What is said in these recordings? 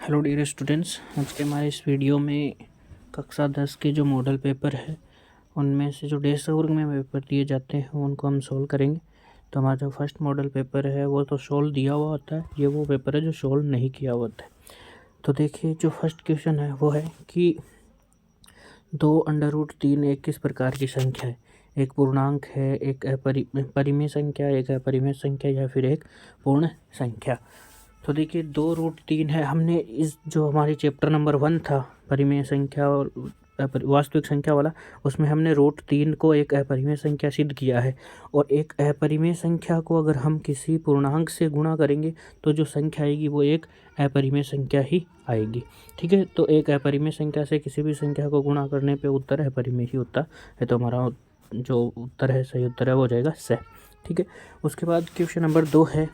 Hello dear students, आज के हमारे इस वीडियो में कक्षा 10 के जो मॉडल पेपर है उनमें से जो डेढ़ वर्ग में पेपर दिए जाते हैं उनको हम सोल्व करेंगे। तो हमारा जो फर्स्ट मॉडल पेपर है वो तो सोल्व दिया हुआ होता है, ये वो पेपर है जो सोल्व नहीं किया हुआ होता है। तो देखिए, जो फर्स्ट क्वेश्चन है वो है कि 2√3 एक किस प्रकार की संख्या है। एक पूर्णांक है, एक परिमेय संख्या, एक अपरिमेय संख्या या फिर एक पूर्ण संख्या। तो देखिए 2√3 है। हमने इस जो हमारी चैप्टर नंबर 1 था परिमेय संख्या और वास्तविक संख्या वाला, उसमें हमने √3 को एक अपरिमेय संख्या सिद्ध किया है। और एक अपरिमेय संख्या को अगर हम किसी पूर्णांक से गुणा करेंगे तो जो संख्या आएगी वो एक अपरिमेय संख्या ही आएगी। ठीक है, तो एक अपरिमेय संख्या से किसी भी संख्या को गुणा करने पे उत्तर अपरिमेय ही होता है। तो हमारा जो उत्तर है, सही उत्तर है, वो हो जाएगा स। ठीक है, उसके बाद क्वेश्चन नंबर 2 है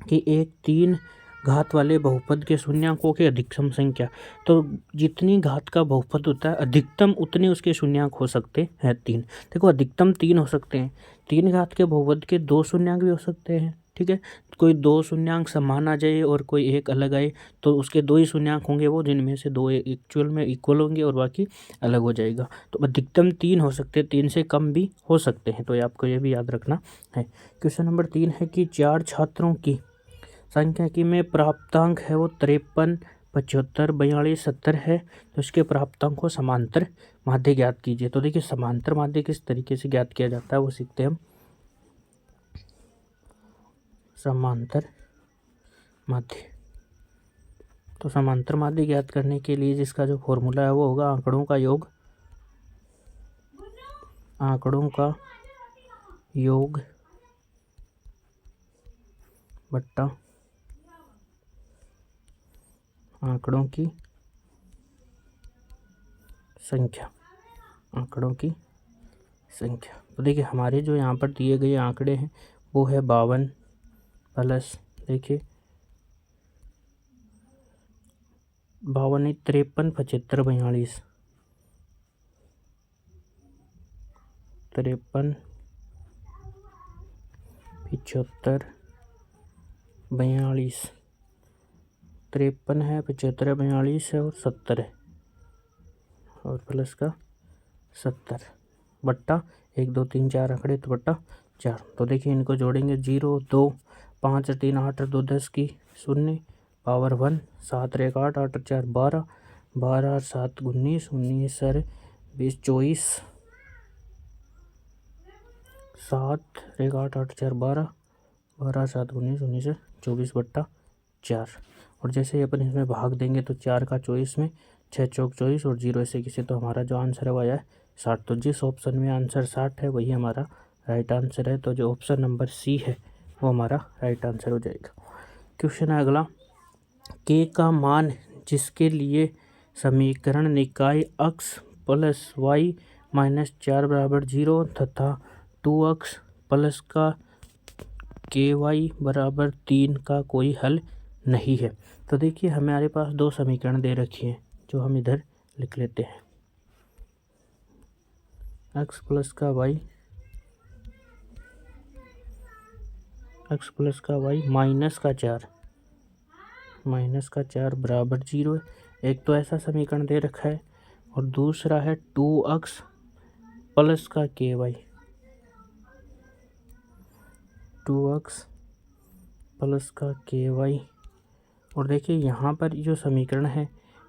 कि एक 3 घात वाले बहुपद के शून्याङ्कों की अधिकतम संख्या। तो जितनी घात का बहुपद होता है अधिकतम उतने उसके शून्याङ्क हो सकते हैं 3। देखो, अधिकतम 3 हो सकते हैं। 3 घात के बहुपद के 2 शून्याङ्क भी हो सकते हैं। ठीक है, कोई 2 शून्याङ्क समान आ जाए और कोई एक अलग आए तो उसके 2 ही शून्याङ्क होंगे वो, जिनमें से 2 एक्चुअल में इक्वल होंगे और बाकी अलग हो जाएगा। तो अधिकतम 3 हो सकते हैं, 3 से कम भी हो सकते हैं। तो ये आपको ये भी याद रखना है। क्वेश्चन नंबर 3 है कि 4 छात्रों की संख्या की में प्राप्तांक है वो 53, 75, 42, 70 है। तो इसके प्राप्तांक को समांतर माध्य ज्ञात कीजिए। तो देखिए, समांतर माध्य किस तरीके से ज्ञात किया जाता है वो सीखते हैं हम। समांतर माध्य, तो समांतर माध्य ज्ञात करने के लिए जिसका जो फॉर्मूला है वो होगा आंकड़ों का योग, बट्टा आंकड़ों की संख्या। तो देखिए, हमारे जो यहाँ पर दिए गए आंकड़े हैं वो है 52 प्लस, देखिए 52, 53, 75, 42, 53, 75, 42, 53 है, 75 है, 42 है और 70 है, और प्लस का 70 बट्टा 1 2 3 4 आंकड़े, तो बट्टा 4। तो देखिए, इनको जोड़ेंगे 0 2 5 3 8 2 10 की 0 पावर 1 7 1 8 8 4 12 12 7 19 19 सर 20 24 7 1 8 8 4 12 12 7 19 19 24 बट्टा 4। और जैसे ही अपन इसमें भाग देंगे तो 4 का 24 में 6 चौक 24 और 0 ऐसे किसी, तो हमारा जो आंसर है वो आया है 60। तो जिस ऑप्शन में आंसर 60 है वही हमारा राइट आंसर है। तो जो ऑप्शन नंबर सी है वो हमारा राइट आंसर हो जाएगा। क्वेश्चन है अगला, के का मान जिसके लिए समीकरण निकाय x प्लस वाई माइनस 4 बराबर 0 तथा 2x प्लस का के वाई बराबर 3 का कोई हल नहीं है। तो देखिए, हमारे पास 2 समीकरण दे रखी हैं जो हम इधर लिख लेते हैं। x प्लस का वाई माइनस का 4 बराबर 0 है। एक तो ऐसा समीकरण दे रखा है और दूसरा है 2x प्लस का के वाई, 2x प्लस का के वाई। और देखिए, यहाँ पर जो समीकरण है,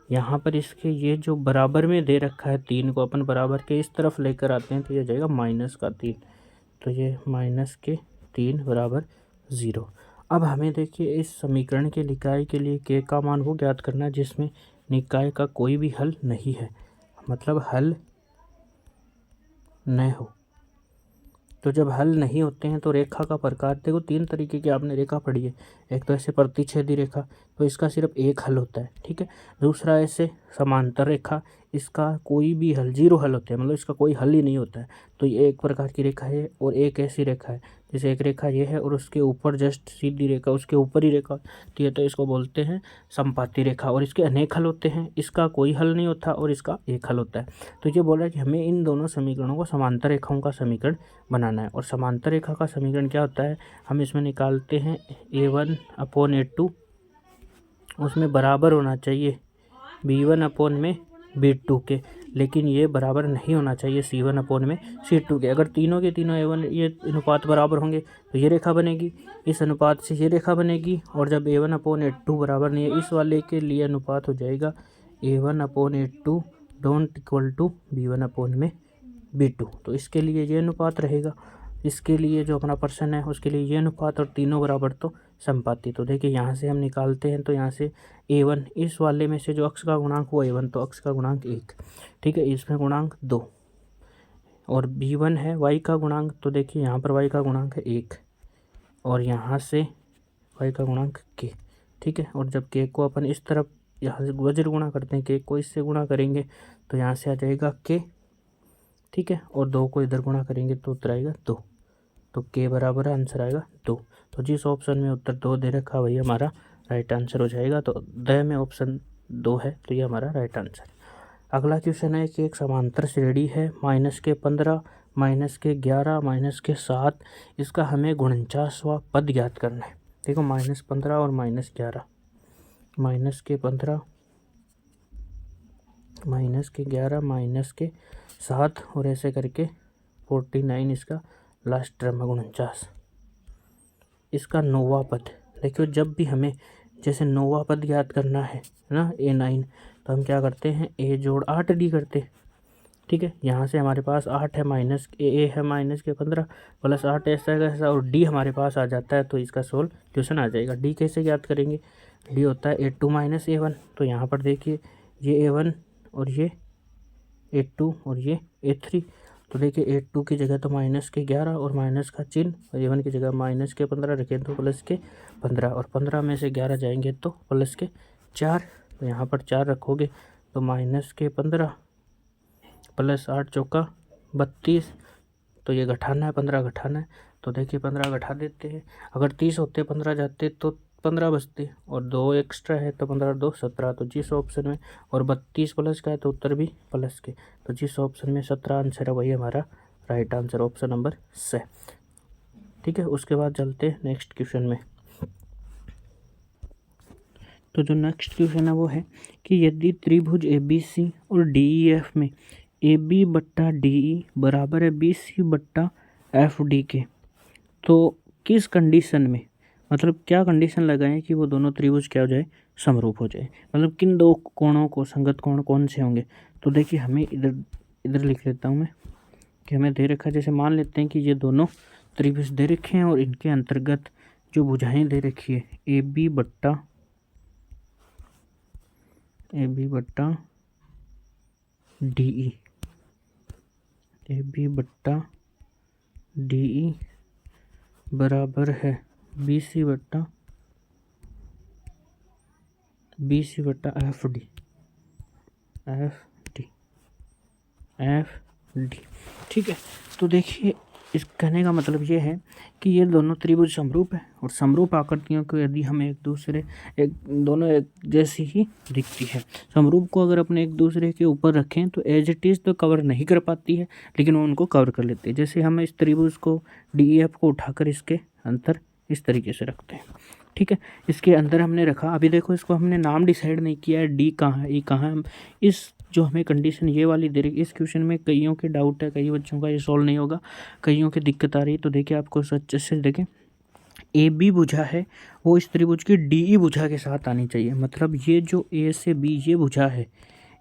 यहाँ पर इसके ये जो बराबर में दे रखा है 3 को अपन बराबर के इस तरफ लेकर आते हैं तो ये जाएगा माइनस का 3। तो ये माइनस के 3 बराबर 0। अब हमें देखिए इस समीकरण के निकाय के लिए के का मान वो ज्ञात करना है जिसमें निकाय का कोई भी हल नहीं है, मतलब हल न हो। तो जब हल नहीं होते हैं तो रेखा का प्रकार, देखो 3 तरीके की आपने रेखा पढ़ी है। एक तो ऐसे प्रतिच्छेदी रेखा, तो इसका सिर्फ एक हल होता है। ठीक है, दूसरा ऐसे समांतर रेखा, इसका कोई भी हल, 0 हल होते हैं, मतलब इसका कोई हल ही नहीं होता है। तो ये एक प्रकार की रेखा है। और एक ऐसी रेखा है, जैसे एक रेखा ये है और उसके ऊपर जस्ट सीधी रेखा, उसके ऊपर ही रेखा होती है, तो इसको बोलते हैं संपाती रेखा। और इसके अनेक हल होते हैं, इसका कोई हल नहीं होता और इसका एक हल होता है। तो ये बोला कि हमें इन दोनों समीकरणों को समांतर रेखाओं का समीकरण बनाना है। और समांतर रेखा का समीकरण क्या होता है, हम इसमें निकालते हैं a1/a2 उसमें बराबर होना चाहिए B1 अपॉन में B2 के, लेकिन ये बराबर नहीं होना चाहिए C1 अपॉन में C2 के। अगर तीनों के तीनों A1 ये अनुपात बराबर होंगे तो ये रेखा बनेगी, इस अनुपात से ये रेखा बनेगी, और जब A1 अपॉन A2 बराबर नहीं है, इस वाले के लिए अनुपात हो जाएगा A1 upon A2 don't equal to B1 upon में B2। तो इसके लिए ये अनुपात रहेगा, इसके लिए जो अपना पर्सन है उसके लिए ये अनुपात, और तीनों बराबर तो संपाती। तो देखिए यहाँ से हम निकालते हैं, तो यहाँ से A1 इस वाले में से जो अक्ष का गुणांक हुआ A1, तो अक्ष का गुणांक 1, ठीक है, इसमें गुणांक 2, और B1 है y का गुणांक, तो देखिए यहाँ पर y का गुणांक है 1, और यहाँ से y का गुणांक k, ठीक है। और जब k को अपन इस तरफ यहाँ से वज्र गुणा करते हैं, k को इससे गुणा करेंगे तो यहाँ से आ जाएगा k, ठीक है, और 2 को इधर गुणा करेंगे तो उत्तर आएगा 2, तो k बराबर आंसर आएगा 2। तो जिस ऑप्शन में उत्तर 2 दे रखा वही हमारा राइट आंसर हो जाएगा। तो द में ऑप्शन 2 है, तो ये हमारा राइट आंसर। अगला क्वेश्चन है कि एक समांतर श्रेणी है -15, -11, -7, इसका हमें 49वां पद ज्ञात करना है। देखो -15 और -11, -15, -11, -7, और ऐसे करके 49 इसका लास्ट टर्म है 49, इसका 9वां पद। देखियो जब भी हमें जैसे 9वां पद ज्ञात करना है ना A9, तो हम क्या करते हैं A जोड़ 8D करते हैं, ठीक है। यहाँ से हमारे पास 8 है, माइनस A है -15 प्लस 8 ऐसा कैसा, और D हमारे पास आ जाता है, तो इसका सोल्यूशन आ जाएगा। D कैसे ज्ञात करेंगे, D होता है A2 - A1, तो यहाँ पर देखिए ये A1 और ये A2 और ये A3, तो देखिए A2 की जगह तो -11 और माइनस का चिन्ह, और A1 की जगह -15 रखें तो +15, और 15 में से 11 जाएंगे तो +4, तो यहाँ पर 4 रखोगे तो -15 प्लस 8 चौका 32, तो ये घटाना है, 15 घटाना है, तो देखिए 15 घटा देते हैं। अगर 30 होते 15 जाते तो 15 बचते, और 2 एक्स्ट्रा है तो 15 2 17, तो जिस ऑप्शन में, और 32 प्लस का है तो उत्तर भी प्लस के, तो जिस ऑप्शन में 17 आंसर है वही हमारा राइट आंसर, ऑप्शन नंबर से, ठीक है। उसके बाद चलते हैं नेक्स्ट क्वेश्चन में। तो जो नेक्स्ट क्वेश्चन है वो है कि यदि त्रिभुज ABC और DEF में AB बट्टा DE बराबर है BC बट्टा FD के, तो किस कंडीशन में, मतलब क्या कंडीशन लगाएं कि वो दोनों त्रिभुज क्या हो जाए, समरूप हो जाए, मतलब किन दो कोणों को, संगत कोण कौन से होंगे। तो देखिए हमें इधर लिख लेता हूँ मैं कि हमें दे रखा है, जैसे मान लेते हैं कि ये दोनों त्रिभुज दे रखे हैं और इनके अंतर्गत जो भुजाएं दे रखी है AB बट्टा DE, AB बट्टा DE बराबर है BC बट्टा FD, ठीक है। तो देखिए इस कहने का मतलब ये है कि ये दोनों त्रिभुज समरूप है, और समरूप आकृतियों को यदि हम दोनों एक जैसी ही दिखती है, समरूप को अगर अपने एक दूसरे के ऊपर रखें तो एज इट इज़ तो कवर नहीं कर पाती है, लेकिन वो उनको कवर कर लेते हैं। जैसे हम इस त्रिभुज को DEF को उठाकर इसके अंदर इस तरीके से रखते हैं, ठीक है। इसके अंदर हमने रखा, अभी देखो इसको हमने नाम डिसाइड नहीं किया है, D कहाँ है, E कहाँ है। इस जो हमें कंडीशन ये वाली दे रही, इस क्वेश्चन में कईयों के डाउट है, कई बच्चों का ये सॉल्व नहीं होगा, कईयों की दिक्कत आ रही है। तो देखिए आपको अच्छे से देखें, AB भुजा है वो इस त्रिभुज की DE भुजा के साथ आनी चाहिए, मतलब ये जो A से B ये भुजा है,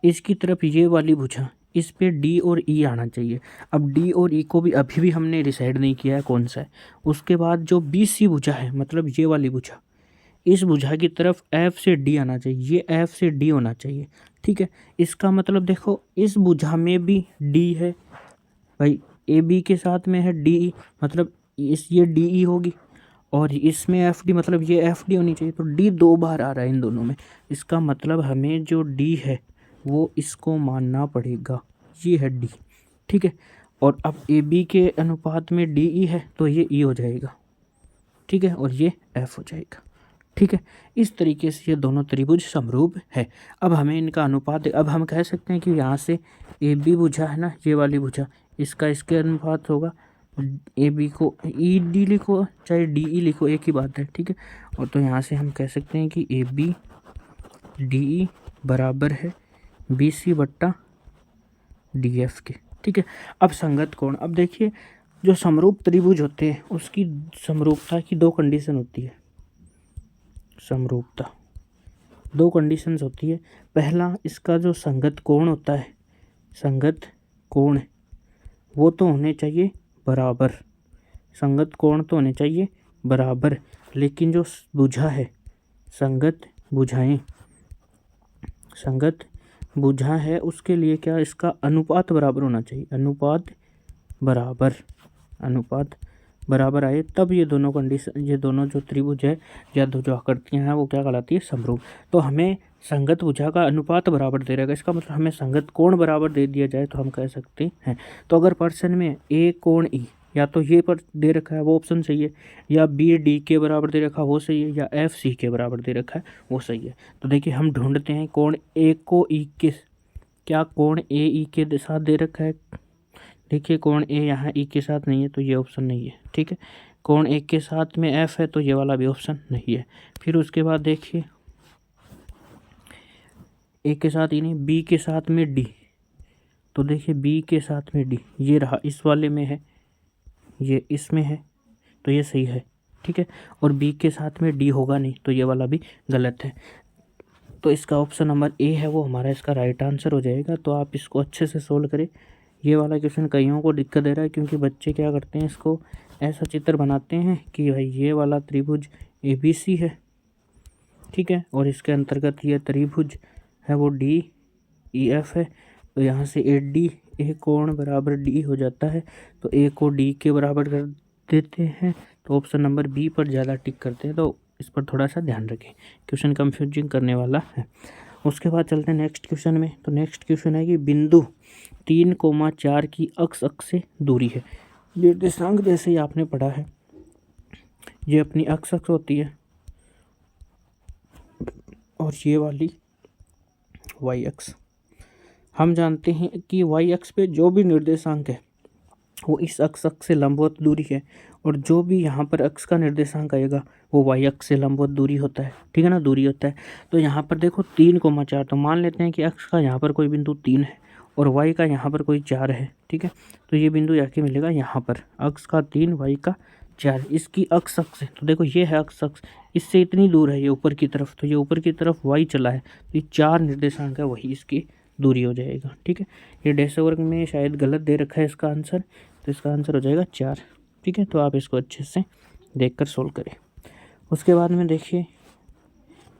इसकी तरफ ये वाली भुजा, इस पे D और E आना चाहिए। अब D और E को भी अभी भी हमने डिसाइड नहीं किया है कौन सा है। उसके बाद जो BC भुजा है, मतलब ये वाली भुजा, इस भुजा की तरफ F से D आना चाहिए, ये F से D होना चाहिए, ठीक है। इसका मतलब देखो इस भुजा में भी D है भाई, AB के साथ में है DE, मतलब ये DE होगी, और इसमें FD, मतलब ये FD होनी चाहिए। तो D 2 बार आ रहा है इन दोनों में, इसका मतलब हमें जो D है वो इसको मानना पड़ेगा, ये है D, ठीक है। और अब AB के अनुपात में DE है तो ये E हो जाएगा, ठीक है, और ये F हो जाएगा, ठीक है। इस तरीके से ये दोनों त्रिभुज समरूप है। अब हमें इनका अनुपात, अब हम कह सकते हैं कि यहाँ से AB भुजा है ना, ये वाली भुजा, इसका इसके अनुपात होगा, AB को ED लिखो चाहे DE लिखो, एक ही बात है, ठीक है। और तो यहाँ से हम कह सकते हैं कि AB DE बराबर है BC बट्टा DF के। ठीक है, अब संगत कोण, अब देखिए जो समरूप त्रिभुज होते हैं उसकी समरूपता की दो कंडीशन होती है। समरूपता दो कंडीशंस होती है। पहला, इसका जो संगत कोण होता है, संगत कोण वो तो होने चाहिए बराबर, संगत कोण तो होने चाहिए बराबर, लेकिन जो भुजा है, संगत भुजाएं, संगत भुजा है उसके लिए क्या, इसका अनुपात बराबर होना चाहिए, अनुपात बराबर आए तब ये दोनों कंडीशन, ये दोनों जो त्रिभुज है या जो आकृतियाँ हैं वो क्या कहलाती है, समरूप। तो हमें संगत भुजा का अनुपात बराबर दे रहेगा, इसका मतलब हमें संगत कोण बराबर दे दिया जाए तो हम कह सकते हैं। तो अगर प्रश्न में A कोण E या तो ये पर दे रखा है वो ऑप्शन सही है, या BD के बराबर दे रखा है वो सही है, या FC के बराबर दे रखा है वो सही है। तो देखिए हम ढूंढते हैं कोण A को E के, क्या कोण AE के साथ दे रखा है, देखिए कोण A यहाँ E के साथ नहीं है तो ये ऑप्शन नहीं है। ठीक है, कोण A के साथ में F है तो ये वाला भी ऑप्शन नहीं है। फिर उसके बाद देखिए A के साथ ही नहीं, B के साथ में D, तो देखिए B के साथ में D ये रहा, इस वाले में है, ये इसमें है तो ये सही है। ठीक है, और B के साथ में D होगा नहीं तो ये वाला भी गलत है। तो इसका ऑप्शन नंबर A है वो हमारा इसका राइट आंसर हो जाएगा। तो आप इसको अच्छे से सोल्व करें। ये वाला क्वेश्चन कईयों को दिक्कत दे रहा है क्योंकि बच्चे क्या करते हैं, इसको ऐसा चित्र बनाते हैं कि भाई ये वाला त्रिभुज ABC है, ठीक है, और इसके अंतर्गत ये त्रिभुज है वो DEF है, तो यहाँ से A कोण बराबर D हो जाता है, तो A को D के बराबर कर देते हैं। तो ऑप्शन नंबर B पर ज़्यादा टिक करते हैं, तो इस पर थोड़ा सा ध्यान रखें, क्वेश्चन कंफ्यूजिंग करने वाला है। उसके बाद चलते हैं नेक्स्ट क्वेश्चन में। तो नेक्स्ट क्वेश्चन है कि बिंदु 3,4 की अक्ष से दूरी है। निर्देशांक जैसे ही आपने पढ़ा है, ये अपनी अक्ष होती है और ये वाली y अक्ष। हम जानते हैं कि y अक्ष पे जो भी निर्देशांक है वो इस अक्ष से लंबवत दूरी है, और जो भी यहाँ पर अक्ष का निर्देशांक आएगा वो y अक्ष से लंबवत दूरी होता है। ठीक है ना, दूरी होता है। तो यहाँ पर देखो 3,4, तो मान लेते हैं कि अक्ष का यहाँ पर कोई बिंदु 3 है और y का यहाँ पर कोई 4 है। ठीक है, तो ये बिंदु जाके मिलेगा यहाँ पर, अक्ष का 3 y का 4, इसकी अक्ष से। तो देखो ये है अक्ष, इससे इतनी दूर है ये ऊपर की तरफ, तो ये ऊपर की तरफ y चला है, तो ये 4 निर्देशांक है वही इसकी दूरी हो जाएगा। ठीक है, ये डैश वर्ग में शायद गलत दे रखा है इसका आंसर, तो इसका आंसर हो जाएगा 4। ठीक है, तो आप इसको अच्छे से देखकर सोल्व करें। उसके बाद में देखिए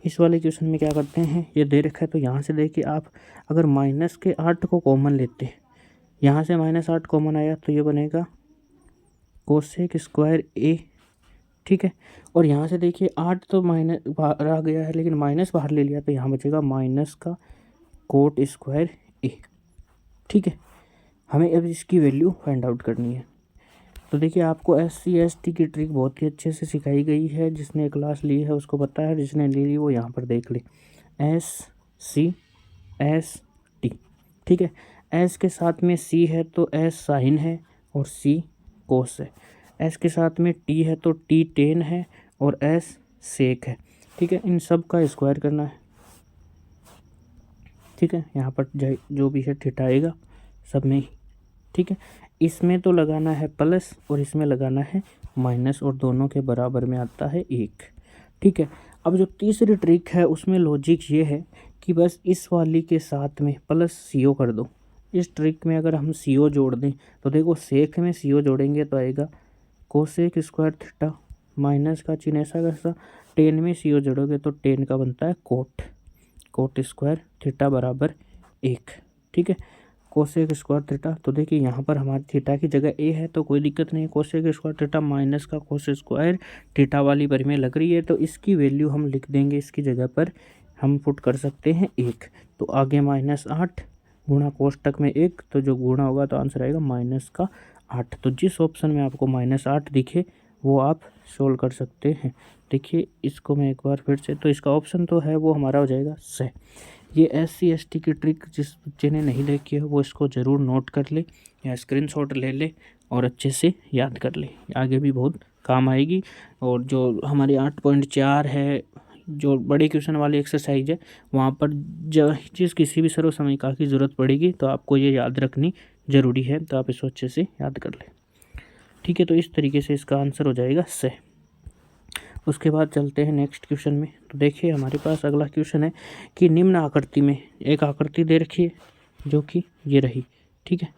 इस वाले क्वेश्चन में क्या करते हैं, ये दे रखा है तो यहाँ से देखिए आप अगर -8 को कॉमन लेते हैं, यहाँ से -8 कॉमन आया तो ये बनेगा कोसेक स्क्वायर A। ठीक है, और यहाँ से देखिए 8 तो माइनस बाहर आ गया है, लेकिन माइनस बाहर ले लिया तो यहाँ बचेगा माइनस का कोट स्क्वायर A। ठीक है, हमें अब इसकी वैल्यू फाइंड आउट करनी है। तो देखिए आपको SC ST की ट्रिक बहुत ही अच्छे से सिखाई गई है, जिसने क्लास ली है उसको पता है, जिसने ले ली वो यहाँ पर देख ले। SC ST, ठीक है, S के साथ में C है तो S साइन है और C कोस है, S के साथ में T है तो T टेन है और S सेक है। ठीक है, इन सब का स्क्वायर करना है। ठीक है, यहाँ पर जो भी है थीटा आएगा सब में ही। ठीक है, इसमें तो लगाना है प्लस और इसमें लगाना है माइनस, और दोनों के बराबर में आता है 1। ठीक है, अब जो तीसरी ट्रिक है उसमें लॉजिक ये है कि बस इस वाली के साथ में प्लस CO कर दो। इस ट्रिक में अगर हम CO जोड़ दें तो देखो सेक में CO जोड़ेंगे तो आएगा कोसेक स्क्वायर थीटा, माइनस का चिन्ह ऐसा कैसा, टेन में CO जोड़ोगे तो टेन का बनता है कोट स्क्वायर थीटा बराबर 1। ठीक है, कोसेक स्क्वायर थीटा, तो देखिए यहाँ पर हमारी थीटा की जगह A है तो कोई दिक्कत नहीं, कोसेक स्क्वायर थीटा माइनस का कोस स्क्वायर थीटा वाली परिमेय लग रही है तो इसकी वैल्यू हम लिख देंगे, इसकी जगह पर हम पुट कर सकते हैं 1। तो आगे -8 गुणा कोष्टक में 1, तो जो गुणा होगा तो आंसर आएगा -8। तो जिस ऑप्शन में आपको -8 दिखे वो आप सोल्व कर सकते हैं। देखिए इसको मैं एक बार फिर से, तो इसका ऑप्शन तो है वो हमारा हो जाएगा सही। ये SC ST की ट्रिक जिस बच्चे ने नहीं देखी है वो इसको ज़रूर नोट कर ले या स्क्रीनशॉट ले ले और अच्छे से याद कर ले, आगे भी बहुत काम आएगी। और जो हमारे 8.4 है जो बड़े क्वेश्चन वाली एक्सरसाइज है वहाँ पर जिस किसी भी सर्वसमयिका की ज़रूरत पड़ेगी तो आपको ये याद रखनी ज़रूरी है, तो आप इसको अच्छे से याद कर लें। ठीक है, तो इस तरीके से इसका आंसर हो जाएगा से। उसके बाद चलते हैं नेक्स्ट क्वेश्चन में। तो देखिए हमारे पास अगला क्वेश्चन है कि निम्न आकृति में एक आकृति दे रखी है जो कि ये रही। ठीक है,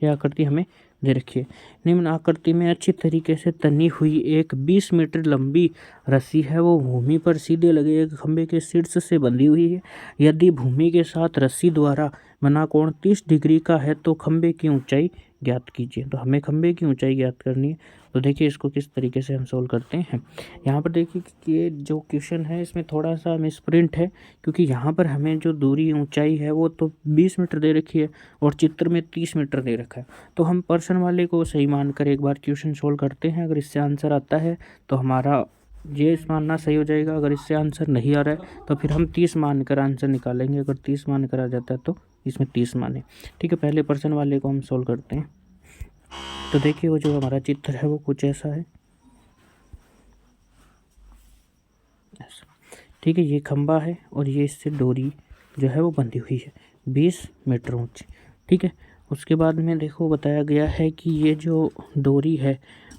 यह आकृति हमें दे रखी है। निम्न आकृति में अच्छी तरीके से तनी हुई एक 20 मीटर लंबी रस्सी है, वो भूमि पर सीधे लगे एक खंभे के शीर्ष से बंधी हुई है। यदि भूमि के साथ रस्सी द्वारा बना कोण 30 डिग्री का है तो खंभे की ऊंचाई ज्ञात कीजिए। तो हमें खंभे की ऊंचाई ज्ञात करनी है। तो देखिए इसको किस तरीके से हम सोल्व करते हैं। यहाँ पर देखिए कि ये जो क्वेश्चन है इसमें थोड़ा सा मिसप्रिंट है, क्योंकि यहाँ पर हमें जो दूरी ऊंचाई है वो तो 20 मीटर दे रखी है और चित्र में 30 मीटर दे रखा है। तो हम पर्सन वाले को सही मानकर एक बार क्वेश्चन सोल्व करते हैं। अगर इससे आंसर आता है तो हमारा ये मानना सही हो जाएगा। अगर इससे आंसर नहीं आ रहा है तो फिर हम 30 मानकर आंसर निकालेंगे। अगर 30 मानकर आ जाता है तो इसमें 30 माने। ठीक है, पहले पर्सन वाले को हम सोल्व करते हैं। तो देखिए वो जो हमारा चित्र है वो कुछ ऐसा है। ठीक है, ये खंबा है और ये इससे डोरी जो है वो बंधी हुई है 20 मीटर ऊंची। ठीक है, उसके बाद में देखो बताया गया है कि ये जो डोरी है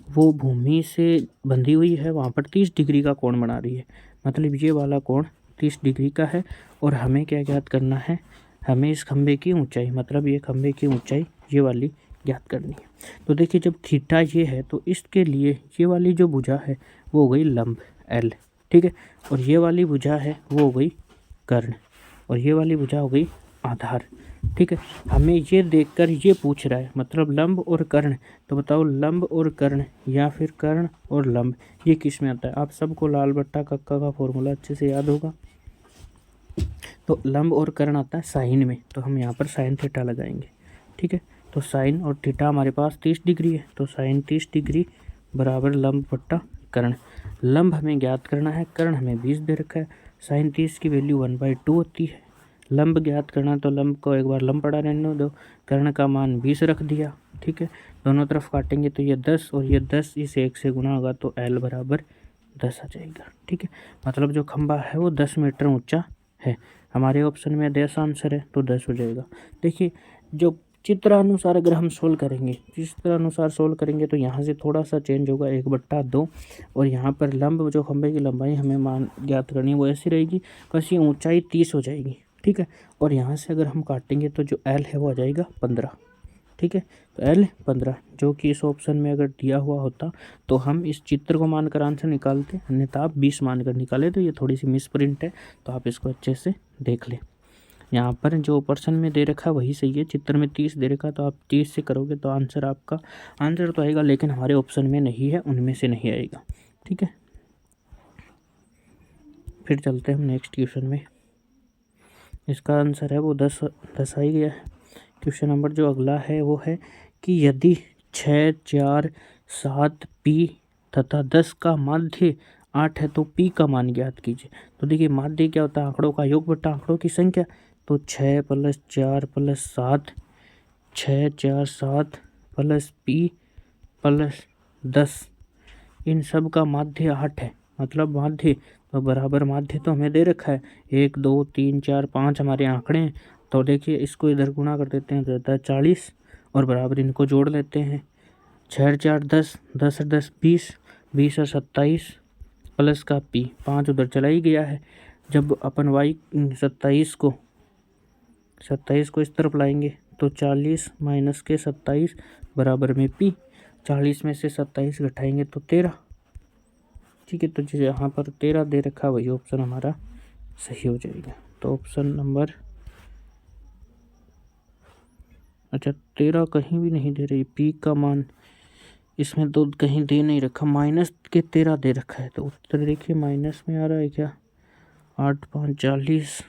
वो भूमि से बंधी हुई है, वहाँ पर 30 डिग्री का कोण बना रही है। मतलब ये वाला कोण 30 डिग्री का है और हमें क्या ज्ञात करना है, हमें इस खंबे की ऊंचाई, मतलब ये खंबे की ऊंचाई ये वाली ज्ञात करनी है। तो देखिए जब थीटा ये है तो इसके लिए ये वाली जो भुजा है वो हो गई लंब एल। ठीक है, और ये वाली भुजा है वो हो गई कर्ण और ये वाली भुजा हो गई आधार। ठीक है, हमें ये देखकर ये पूछ रहा है मतलब लंब और कर्ण। तो बताओ लंब और कर्ण या फिर कर्ण और लंब ये किस में आता है। आप सबको लाल बट्टा कक्का का फॉर्मूला अच्छे से याद होगा। तो लंब और कर्ण आता है साइन में, तो हम यहाँ पर साइन थीटा लगाएंगे। ठीक है, तो साइन और थीटा हमारे पास 30 डिग्री है, तो साइन 30 डिग्री बराबर लंब बट्टा कर्ण। लंब हमें ज्ञात करना है, कर्ण हमें 20 दे रखा है। साइन 30 की वैल्यू 1/2 होती है। लंब ज्ञात करना तो लंब को एक बार लंब पड़ा रहने दो, कर्ण का मान 20 रख दिया। ठीक है, दोनों तरफ काटेंगे तो ये 10 और ये 10 इस 1 से गुना होगा तो L बराबर 10 आ जाएगा। ठीक है, मतलब जो खंबा है वो 10 मीटर ऊंचा है। हमारे ऑप्शन में 10 आंसर है तो 10 हो जाएगा। देखिए जो चित्रानुसार अगर हम सोल्व करेंगे, चित्रानुसार सोल्व करेंगे तो यहाँ से थोड़ा सा चेंज होगा 1/2 और यहाँ पर लंब जो खंबे की लंबाई हमें मान ज्ञात करनी है वो ऐसी रहेगी, बस ये ऊंचाई 30 हो जाएगी। ठीक है, और यहाँ से अगर हम काटेंगे तो जो L है वो आ जाएगा 15। ठीक है, तो L 15 जो कि इस ऑप्शन में अगर दिया हुआ होता तो हम इस चित्र को मानकर आंसर निकालते, अन्यथा आप 20 मानकर निकाले। तो ये थोड़ी सी मिसप्रिंट है, तो आप इसको अच्छे से देख लें। यहाँ पर जो पर्सन में दे रखा वही सही है, चित्र में 30 दे रखा तो आप 30 से करोगे तो आंसर आपका आंसर तो आएगा, लेकिन हमारे ऑप्शन में नहीं है, उनमें से नहीं आएगा। ठीक है, फिर चलते हैं हम नेक्स्ट क्वेश्चन में। इसका आंसर है वो 10 आ ही गया है। क्वेश्चन नंबर जो अगला है वो है कि यदि 6, 4, 7 P तथा 10 का माध्य 8 है तो P का मान ज्ञात कीजिए। तो देखिए माध्य क्या होता है, आंकड़ों का योग बटा आंकड़ों की संख्या। तो 6 + 4 + 7, 6, 4, 7 + P + 10 इन सब का माध्य 8 है। मतलब माध्य तो बराबर माध्य तो हमें दे रखा है 1, 2, 3, 4, 5 हमारे आंकड़े हैं। तो देखिए इसको इधर गुणा कर देते हैं तो रहता है 40 और बराबर इनको जोड़ लेते हैं। 6 × 4 10, 10 × 10 20, 20 और 27 प्लस का P 5 उधर चला ही गया है। जब अपन y 27 को इस तरफ लाएंगे तो 40 - के 27 बराबर में P। 40 में से 27 घटाएंगे तो 13। ठीक है, तो जो यहाँ पर 13 दे रखा वही ऑप्शन हमारा सही हो जाएगा। तो ऑप्शन नंबर 13 कहीं भी नहीं दे रही, P का मान इसमें तो कहीं दे नहीं रखा, -13 दे रखा है। तो उत्तर देखिए माइनस में आ रहा है क्या, 8, 5, 40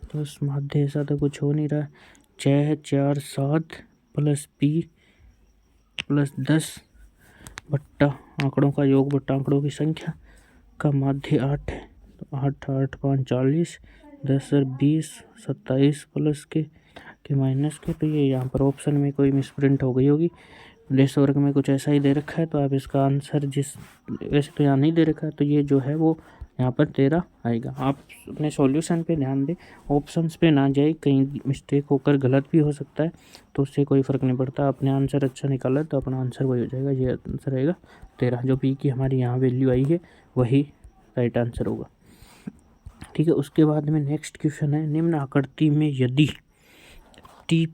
तो इस माध्य ऐसा तो कुछ हो नहीं रहा है। 6, 4, 7 + P + 10 बट्टा आंकड़ों का योग बट्टा आंकड़ों की संख्या का माध्य 8 है। तो 8, 8, 5, 40, 10 और 20, 27 प्लस के माइनस के। तो ये यहाँ पर ऑप्शन में कोई मिसप्रिंट हो गई होगी। डेस वर्ग में कुछ ऐसा ही दे रखा है, तो आप इसका आंसर वैसे तो यहाँ नहीं दे रखा है, तो ये जो है वो यहाँ पर 13 आएगा। आप अपने सॉल्यूशन पे ध्यान दें, ऑप्शंस पे ना जाए, कहीं मिस्टेक होकर गलत भी हो सकता है, तो उससे कोई फ़र्क नहीं पड़ता। अपने आंसर अच्छा निकाला तो अपना आंसर वही हो जाएगा। ये आंसर आएगा 13, जो पी की हमारी यहाँ वैल्यू आई है वही राइट आंसर होगा। ठीक है, उसके बाद में नेक्स्ट क्वेश्चन है, निम्न आकृति में यदि टी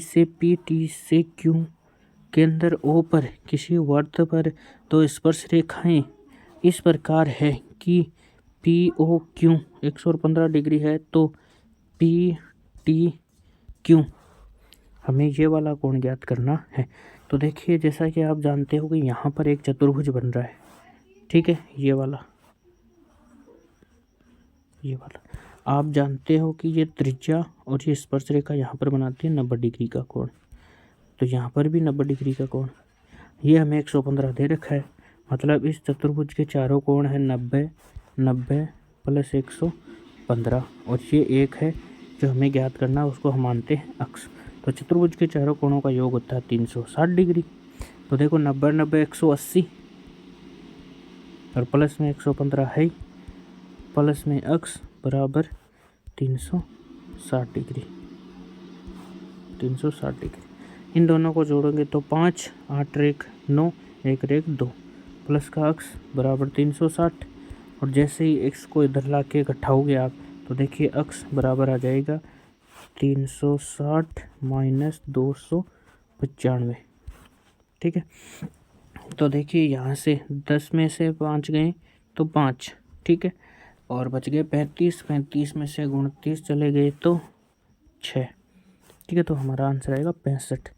से पी, टी से क्यू, केंद्र ओ पर किसी वृत्त पर दो स्पर्श रेखाएं इस प्रकार है कि पी ओ क्यू 115 डिग्री है, तो पी टी क्यू हमें ये वाला कोण ज्ञात करना है। तो देखिए, जैसा कि आप जानते हो कि यहाँ पर एक चतुर्भुज बन रहा है। ठीक है, ये वाला आप जानते हो कि ये त्रिज्या और ये स्पर्श रेखा यहाँ पर बनाती है 90 डिग्री का कोण, तो यहाँ पर भी 90 डिग्री का कोण। ये हमें 115 दे रखा है, मतलब इस चतुर्भुज के चारों कोण है 90, 90 प्लस 115, और ये एक है जो हमें ज्ञात करना, उसको हम मानते हैं अक्ष। तो चतुर्भुज के चारों कोणों का योग होता है 360 डिग्री। तो देखो 90 90 180 और प्लस में 115 है, प्लस में अक्ष बराबर 360 डिग्री। 360 डिग्री, इन दोनों को जोड़ोगे तो 5, 8 रेख 9, 1 रेख 2, प्लस का अक्ष बराबर 360, और जैसे ही एक्स को इधर ला के घटाओगे आप, तो देखिए अक्ष बराबर आ जाएगा 360 माइनस 295। ठीक है, तो देखिए यहाँ से 10 में से 5 गए तो 5, ठीक है, और बच गए 35, 35 में से 29 चले गए तो 6। ठीक है, तो हमारा आंसर आएगा 65।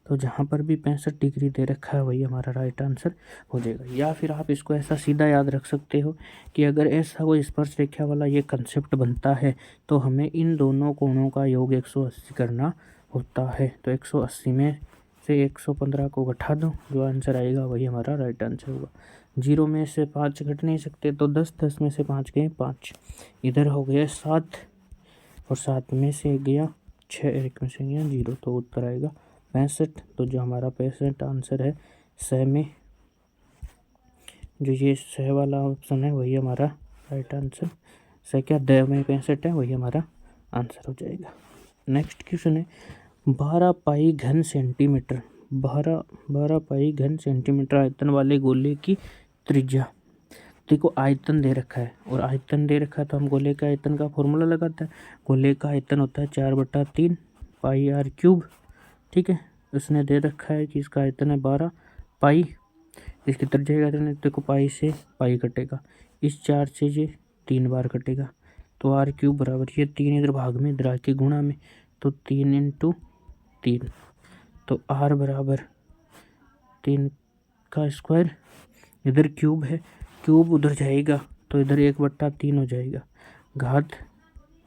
तो जहाँ पर भी 65 डिग्री दे रखा है वही हमारा राइट आंसर हो जाएगा। या फिर आप इसको ऐसा सीधा याद रख सकते हो कि अगर ऐसा कोई स्पर्श रेखा वाला ये कंसेप्ट बनता है तो हमें इन दोनों कोणों का योग 180 करना होता है। तो 180 में से 115 को घटा दो, जो आंसर आएगा वही हमारा राइट आंसर होगा। 0 में से 5 घट नहीं सकते, तो 10, 10 में से 5 गए 5, इधर हो गया 7, और 7 में से गया 6, 1 में से गया 0, तो उत्तर आएगा 65। तो जो हमारा 65 आंसर है 100 में, जो ये 100 वाला ऑप्शन है वही हमारा राइट आंसर, 100 क्या 10 में 65 है, वही हमारा आंसर हो जाएगा। नेक्स्ट क्वेश्चन है 12 पाई घन सेंटीमीटर, 12 पाई घन सेंटीमीटर आयतन वाले गोले की त्रिज्या। देखो आयतन दे रखा है, और आयतन दे रखा है तो हम गोले का आयतन का फॉर्मूला लगाते हैं। गोले का आयतन होता है 4/3 पाई आर क्यूब। ठीक है, उसने दे रखा है कि इसका आयतन है 12 पाई, इसकी त्रिज्या का आयतन है, देखो पाई से पाई कटेगा, इस 4 से ये 3 बार कटेगा, तो आर क्यूब बराबर ये 3 इधर भाग में, इधर आके गुणा में, तो 3 × 3, तो आर बराबर 3 का स्क्वायर, इधर क्यूब है, क्यूब उधर जाएगा तो इधर 1/3 हो जाएगा, घात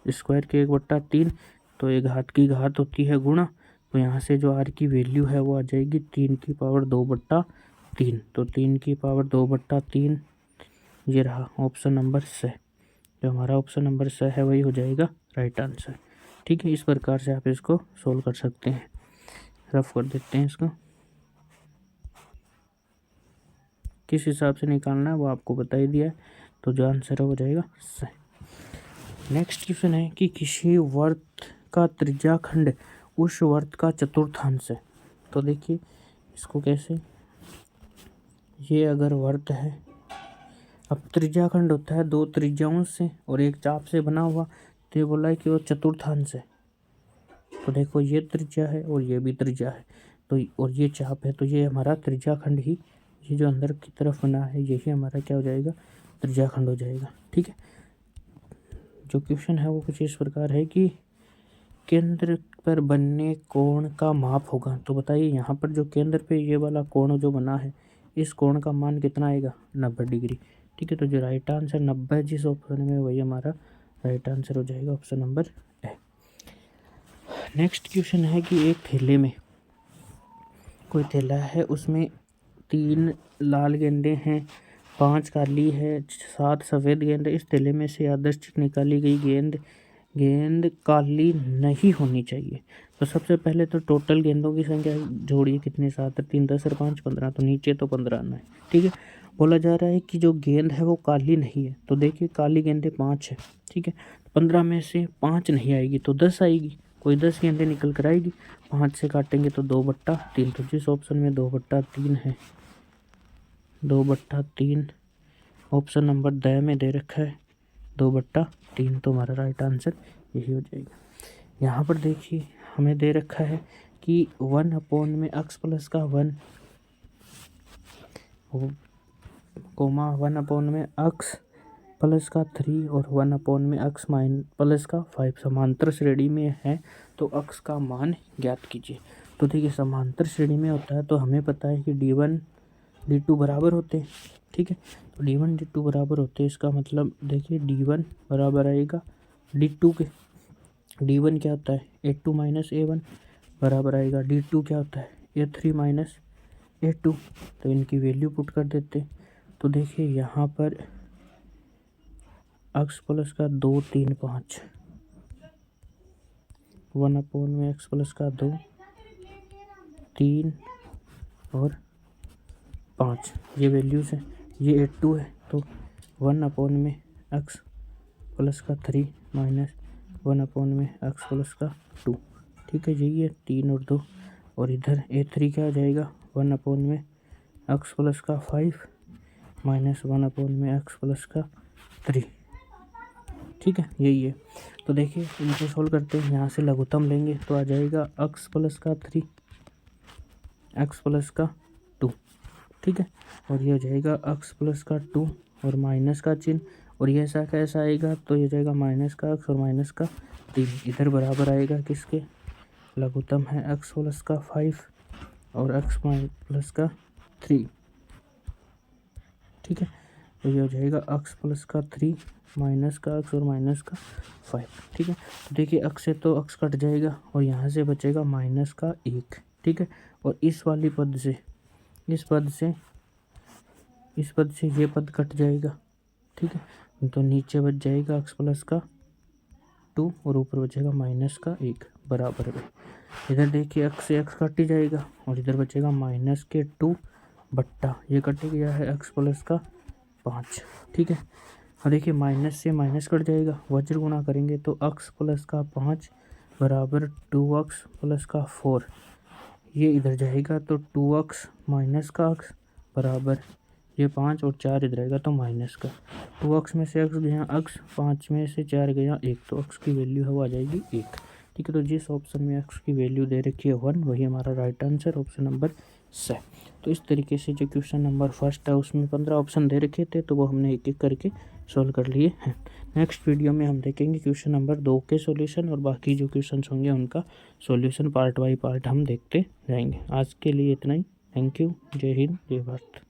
स्क्वायर के 1/3, तो ये घात की घात होती है गुणा, तो यहाँ से जो आर की वैल्यू है वो आ जाएगी 3 की पावर 2/3, तो 3 की पावर 2/3 ये रहा ऑप्शन नंबर स। जो हमारा ऑप्शन नंबर स है वही हो जाएगा राइट आंसर। ठीक है, इस प्रकार से आप इसको सोल्व कर सकते हैं। रफ कर देते हैं इसको, किस हिसाब से निकालना है वो आपको बता ही दिया है, तो जो आंसर हो जाएगा सही। नेक्स्ट क्वेश्चन है कि किसी वर्त का त्रिज्याखंड उस वर्त का चतुर्थांश है। तो देखिए इसको कैसे, ये अगर वर्त है, अब त्रिज्याखंड होता है 2 त्रिज्याओं से और एक चाप से बना हुआ, तो ये बोला है कि वो चतुर्थांश है। तो देखो ये त्रिज्या है और ये भी त्रिज्या है, तो और ये चाप है, तो ये हमारा त्रिज्याखंड ही, ये जो अंदर की तरफ बना है यही हमारा क्या हो जाएगा, त्रिज्याखंड हो जाएगा। ठीक है, जो क्वेश्चन है वो कुछ इस प्रकार है कि केंद्र पर बनने कोण का माप होगा। तो बताइए यहाँ पर जो केंद्र पे ये वाला कोण जो बना है, इस कोण का मान कितना आएगा, 90 डिग्री। ठीक है, तो जो राइट आंसर 90 जिस ऑप्शन में वही हमारा राइट आंसर हो जाएगा option number A. Next question है कि एक थैले में, कोई थैला है, उसमें 3 लाल गेंदें हैं, 5 काली है, 7 सफ़ेद गेंद है। इस थैले में से यादृच्छिक निकाली गई गेंद काली नहीं होनी चाहिए। तो सबसे पहले तो टोटल गेंदों की संख्या जोड़िए, कितने 7 3 10 और 5 15, तो नीचे तो 15 आना है। ठीक है, बोला जा रहा है कि जो गेंद है वो काली नहीं है, तो देखिए काली गेंदें 5 है। ठीक है, 15 में से 5 नहीं आएगी तो 10 आएगी, कोई 10 गेंदें निकल कर आएगी। 5 से काटेंगे तो 2/3, तो जिस ऑप्शन में 2/3 है, 2/3 ऑप्शन नंबर द में दे रखा है 2/3, तो हमारा राइट आंसर यही हो जाएगा। यहाँ पर देखिए हमें दे रखा है कि 1 में x प्लस का 1 कोमा 1 में x प्लस का 3 और 1 में x प्लस का 5 समांतर श्रेणी में है, तो x का मान ज्ञात कीजिए। तो देखिए समांतर श्रेणी में होता है तो हमें पता है कि d1 d2 बराबर होते हैं। ठीक है, तो d1 d2 बराबर होते हैं, इसका मतलब देखिए d1 बराबर आएगा d2 के। d1 क्या होता है a2 माइनस a1 बराबर आएगा d2 क्या होता है a3 माइनस a2, तो इनकी वैल्यू पुट कर देते। तो देखिए यहाँ पर x प्लस का 2 3 5, 1 में x प्लस का 2 3 और 5 ये वैल्यूज़ हैं। ये a2 है तो 1 में x प्लस का 3 माइनस 1 में x प्लस का 2। ठीक है, यही है 3 और 2, और इधर a3 क्या आ जाएगा 1 में x प्लस का 5 माइनस 1 में x प्लस का 3। ठीक है, यही है। तो देखिए इनको सोल्व करते हैं, यहाँ से लघुत्तम लेंगे तो आ जाएगा x प्लस का 3 x प्लस का 2। ठीक है, और ये हो जाएगा x प्लस का 2 और माइनस का चिन्ह, और ये ऐसा कैसा आएगा तो ये जाएगा माइनस का x और माइनस का 3, इधर बराबर आएगा किसके, लघुत्तम है x प्लस का 5 और x प्लस का 3। ठीक है, तो ये हो जाएगा x प्लस का 3 माइनस का x और माइनस का 5। ठीक है, तो देखिए x से तो x कट जाएगा और यहाँ से बचेगा माइनस का 1। ठीक है, और इस वाली पद से इस पद से ये पद कट जाएगा। ठीक है, तो नीचे बच जाएगा x प्लस का 2 और ऊपर बचेगा माइनस का 1 बराबर में। इधर देखिए x से x कट ही जाएगा और इधर बचेगा माइनस के 2 बट्टा ये कट गया है x प्लस का 5। ठीक है, और देखिए माइनस से माइनस कट जाएगा, वज्र गुणा करेंगे तो x प्लस का 5 बराबर 2x प्लस का 4, ये इधर जाएगा तो 2x माइनस का x बराबर ये 5 और 4 इधर आएगा तो माइनस का 2x में से x गया x, 5 में से 4 गया 1, तो x की वैल्यू है वो आ जाएगी 1। ठीक है, तो जिस ऑप्शन में x की वैल्यू दे रखी है 1 वही हमारा right answer option number C. तो इस तरीके से जो क्वेश्चन नंबर फर्स्ट है उसमें 15 ऑप्शन दे रखे थे, तो वो हमने एक एक करके सॉल्व कर लिए हैं। नेक्स्ट वीडियो में हम देखेंगे क्वेश्चन नंबर 2 के सॉल्यूशन, और बाकी जो क्वेश्चन होंगे उनका सॉल्यूशन पार्ट बाय पार्ट हम देखते जाएंगे। आज के लिए इतना ही। Thank you. जय हिंद, जय भारत।